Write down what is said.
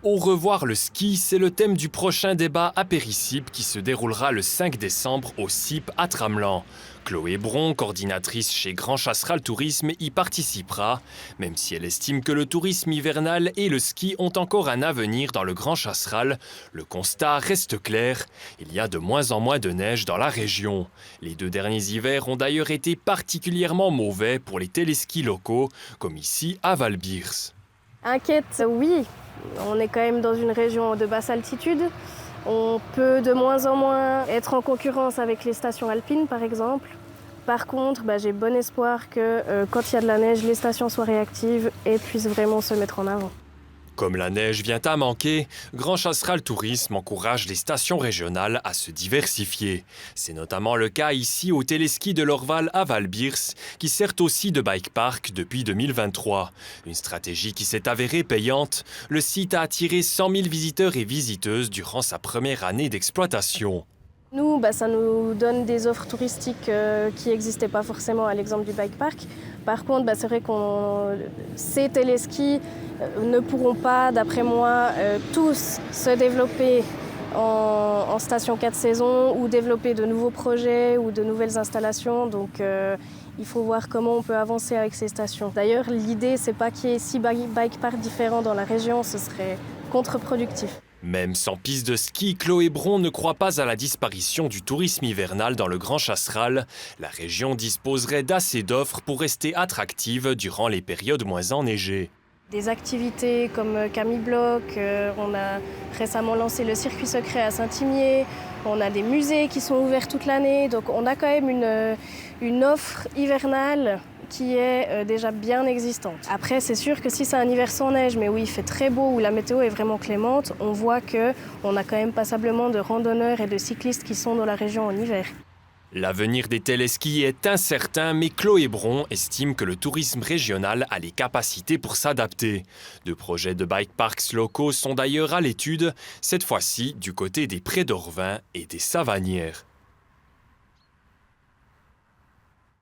Au revoir le ski, c'est le thème du prochain débat à Péricip qui se déroulera le 5 décembre au CIP à Tramelan. Chloé Bron, coordinatrice chez Grand Chasseral Tourisme, y participera, même si elle estime que le tourisme hivernal et le ski ont encore un avenir dans le Grand Chasseral. Le constat reste clair, il y a de moins en moins de neige dans la région. Les 2 derniers hivers ont d'ailleurs été particulièrement mauvais pour les téléskis locaux, comme ici à Val-Birs. Inquiète, oui. On est quand même dans une région de basse altitude. On peut de moins en moins être en concurrence avec les stations alpines, par exemple. Par contre, j'ai bon espoir que quand il y a de la neige, les stations soient réactives et puissent vraiment se mettre en avant. Comme la neige vient à manquer, Grand Chasseral Tourisme encourage les stations régionales à se diversifier. C'est notamment le cas ici au téléski de l'Orval à Val-Birs, qui sert aussi de bike park depuis 2023. Une stratégie qui s'est avérée payante. Le site a attiré 100 000 visiteurs et visiteuses durant sa première année d'exploitation. Nous, ça nous donne des offres touristiques qui n'existaient pas forcément à l'exemple du bike park. Par contre, c'est vrai que ces téléskis ne pourront pas, d'après moi, tous se développer en station 4 saisons ou développer de nouveaux projets ou de nouvelles installations. Donc, il faut voir comment on peut avancer avec ces stations. D'ailleurs, l'idée, c'est pas qu'il y ait 6 bike parks différents dans la région, ce serait contre-productif. Même sans piste de ski, Chloé Bron ne croit pas à la disparition du tourisme hivernal dans le Grand Chasseral. La région disposerait d'assez d'offres pour rester attractive durant les périodes moins enneigées. Des activités comme Camille Bloch, on a récemment lancé le circuit secret à Saint-Imier, on a des musées qui sont ouverts toute l'année, donc on a quand même une offre hivernale qui est déjà bien existante. Après, c'est sûr que si c'est un hiver sans neige, mais où il fait très beau, où la météo est vraiment clémente, on voit qu'on a quand même passablement de randonneurs et de cyclistes qui sont dans la région en hiver. L'avenir des téléskis est incertain, mais Chloé Bron estime que le tourisme régional a les capacités pour s'adapter. 2 projets de bike parks locaux sont d'ailleurs à l'étude, cette fois-ci du côté des Prés d'Orvin et des Savanières.